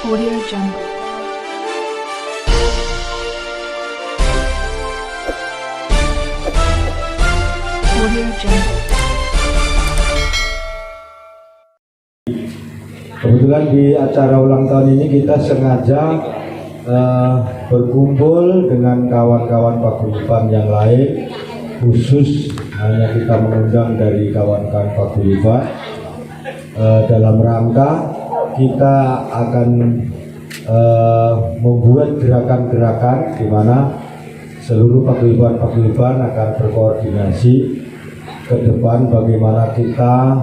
Audio Jungle. Audio Jungle. Kebetulan di acara ulang tahun ini kita sengaja berkumpul dengan kawan-kawan paguyuban yang lain, khusus hanya kita mengundang dari kawan-kawan paguyuban dalam rangka kita akan membuat gerakan-gerakan di mana seluruh paguyuban akan berkoordinasi ke depan bagaimana kita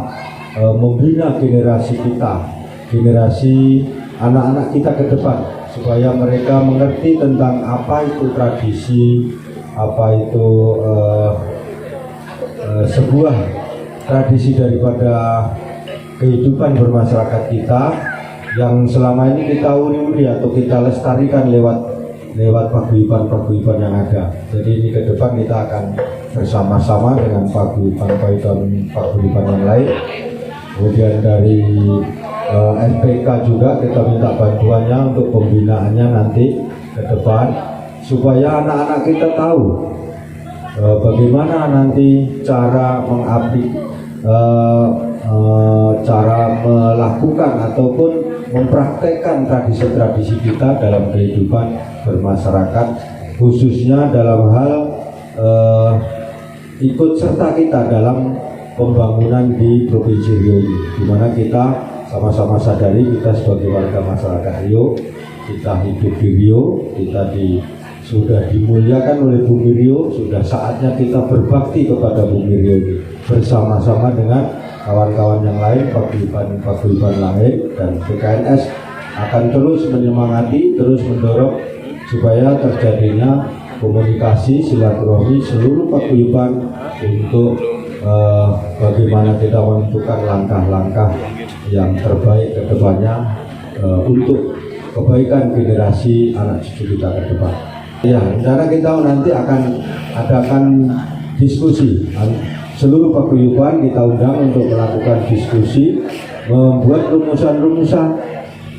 membina generasi kita, generasi anak-anak kita ke depan, supaya mereka mengerti tentang apa itu tradisi, apa itu sebuah tradisi daripada kehidupan bermasyarakat kita yang selama ini kita uri-uri atau kita lestarikan lewat paguyuban yang ada. Jadi ini ke depan kita akan bersama-sama dengan paguyuban yang lain. Kemudian dari SPK juga kita minta bantuannya untuk pembinaannya nanti ke depan, supaya anak-anak kita tahu bagaimana nanti cara cara melakukan ataupun mempraktekkan tradisi-tradisi kita dalam kehidupan bermasyarakat, khususnya dalam hal ikut serta kita dalam pembangunan di Provinsi Riau ini, di mana kita sama-sama sadari kita sebagai warga masyarakat Riau, kita hidup di Riau, kita sudah dimuliakan oleh Bumi Riau, sudah saatnya kita berbakti kepada Bumi Riau ini bersama-sama dengan kawan-kawan yang lain, paguyuban lain, dan PKNS akan terus menyemangati, terus mendorong supaya terjadinya komunikasi silaturahmi seluruh paguyuban untuk bagaimana kita menentukan langkah-langkah yang terbaik ke depannya untuk kebaikan generasi anak cucu kita ke depan. Ya, rencana kita nanti akan adakan diskusi. Seluruh paguyuban kita undang untuk melakukan diskusi, membuat rumusan-rumusan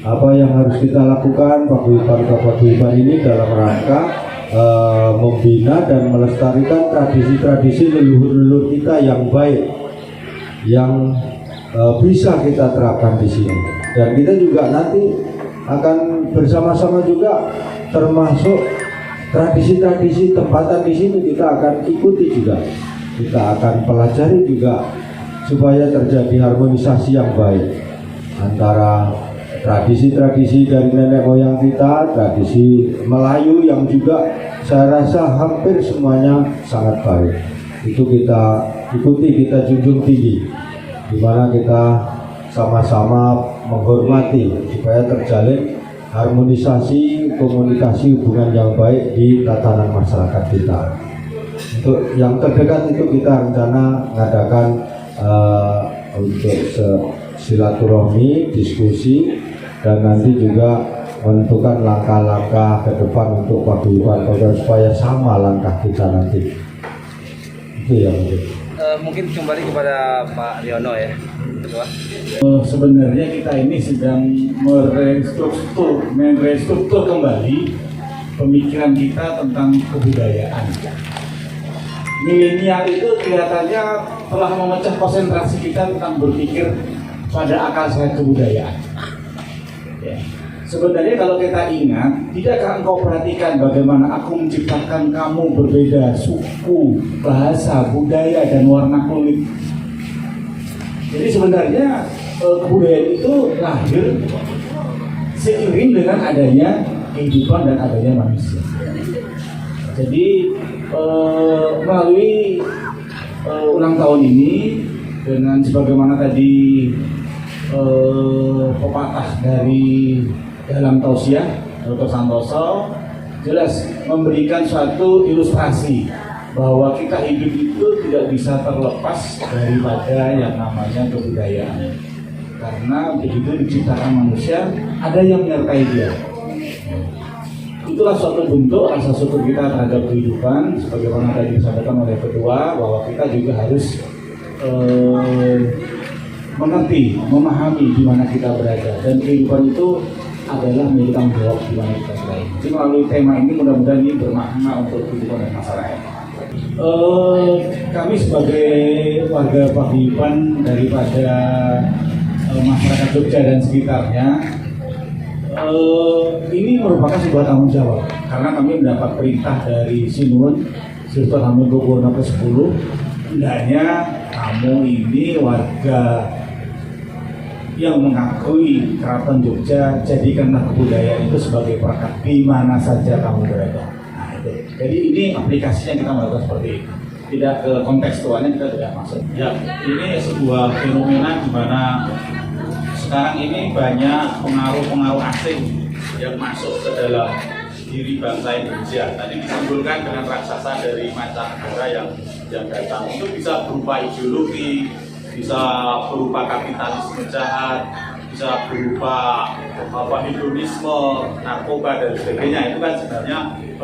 apa yang harus kita lakukan paguyuban ini dalam rangka membina dan melestarikan tradisi-tradisi leluhur-leluhur kita yang baik, yang bisa kita terapkan di sini. Dan kita juga nanti akan bersama-sama juga, termasuk tradisi-tradisi tempatan di sini kita akan ikuti juga. Kita akan pelajari juga supaya terjadi harmonisasi yang baik antara tradisi-tradisi dari nenek moyang kita, tradisi Melayu yang juga saya rasa hampir semuanya sangat baik. Itu kita ikuti, kita junjung tinggi, di mana kita sama-sama menghormati supaya terjalin harmonisasi, komunikasi, hubungan yang baik di tatanan masyarakat kita. Untuk yang terdekat itu kita rencana mengadakan untuk silaturahmi, diskusi, dan nanti juga menentukan langkah-langkah ke depan untuk paguyuban supaya sama langkah kita nanti. Itu ya mungkin. Mungkin kembali kepada Pak Riono ya, Ketua. Sebenarnya kita ini sedang merestruktur kembali pemikiran kita tentang kebudayaan. Milenial itu kelihatannya telah memecah konsentrasi kita tentang berpikir pada akal sehat kebudayaan. Ya. Sebenarnya kalau kita ingat, tidakkah engkau perhatikan bagaimana aku menciptakan kamu berbeda suku, bahasa, budaya, dan warna kulit. Jadi sebenarnya kebudayaan itu lahir seiring dengan adanya kehidupan dan adanya manusia. Jadi melalui ulang tahun ini dengan sebagaimana tadi pepatah dari dalam tausiah Dr. Santoso jelas memberikan suatu ilustrasi bahwa kita hidup itu tidak bisa terlepas daripada yang namanya kebudayaan, karena begitu diciptakan manusia ada yang menyertai dia. Itulah suatu bentuk rasa syukur kita terhadap kehidupan, sebagaimana tadi disampaikan oleh Ketua, bahwa kita juga harus mengerti, memahami di mana kita berada, dan kehidupan itu adalah milik tanggung jawab di mana kita selain. Jadi melalui tema ini mudah-mudahan ini bermakna untuk kehidupan dan masyarakat. Kami sebagai warga paguyuban daripada masyarakat Jogja dan sekitarnya, ini merupakan sebuah tanggung jawab karena kami mendapat perintah dari Sinuwun Sri Hamengkubuwono ke-10, hendaknya kamu ini warga yang mengakui Keraton Jogja, jadikanlah kebudayaan itu sebagai perekat di mana saja kamu berada. Nah, itu. Jadi ini aplikasinya kita melakukan seperti itu. Tidak ke kontekstualnya kita tidak masuk. Ya, ini sebuah fenomena di mana sekarang ini banyak pengaruh-pengaruh asing yang masuk ke dalam diri bangsa Indonesia. Tadi disimpulkan dengan raksasa dari mancanegara yang datang. Itu bisa berupa ideologi, bisa berupa kapitalisme jahat, bisa berupa hedonisme, narkoba dan sebagainya. Itu kan sebenarnya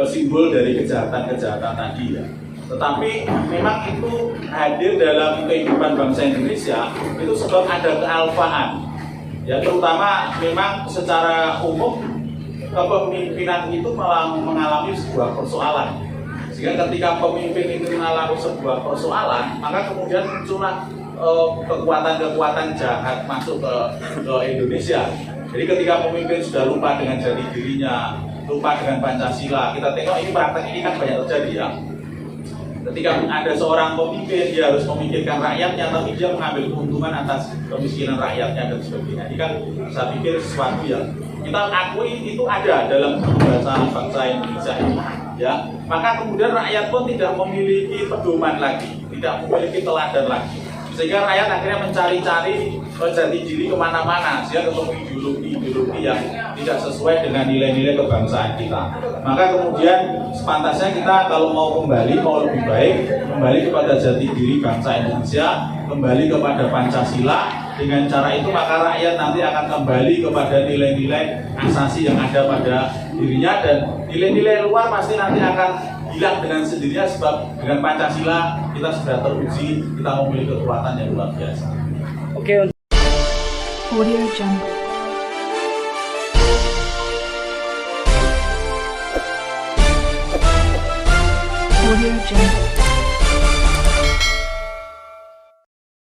simbol dari kejahatan-kejahatan tadi ya. Tetapi memang itu hadir dalam kehidupan bangsa Indonesia itu sebab ada kealfaan. Ya, terutama memang secara umum kepemimpinan itu malah mengalami sebuah persoalan. Sehingga ketika pemimpin itu mengalami sebuah persoalan, maka kemudian muncullah kekuatan-kekuatan jahat masuk ke Indonesia. Jadi ketika pemimpin sudah lupa dengan jati dirinya, lupa dengan Pancasila, kita tengok ini praktek ini kan banyak terjadi ya. Ketika ada seorang pemimpin, dia harus memikirkan rakyatnya, tapi dia mengambil keuntungan atas kemiskinan rakyatnya dan sebagainya. Ini kan saya pikir sesuatu yang kita akui itu ada dalam bangsa Indonesia ini. Ya, maka kemudian rakyat pun tidak memiliki pedoman lagi, tidak memiliki teladan lagi. Sehingga rakyat akhirnya mencari-cari jati diri kemana-mana, sehingga ketemu ideologi yang tidak sesuai dengan nilai-nilai kebangsaan kita. Maka kemudian sepantasnya kita kalau mau lebih baik, kembali kepada jati diri bangsa Indonesia, kembali kepada Pancasila. Dengan cara itu maka rakyat nanti akan kembali kepada nilai-nilai asasi yang ada pada dirinya, dan nilai-nilai luar pasti nanti akan hilang dengan sendirinya, sebab dengan Pancasila kita sudah teruji, kita memiliki kekuatan yang luar biasa. Oke. Audio Jungle. Audio Jungle.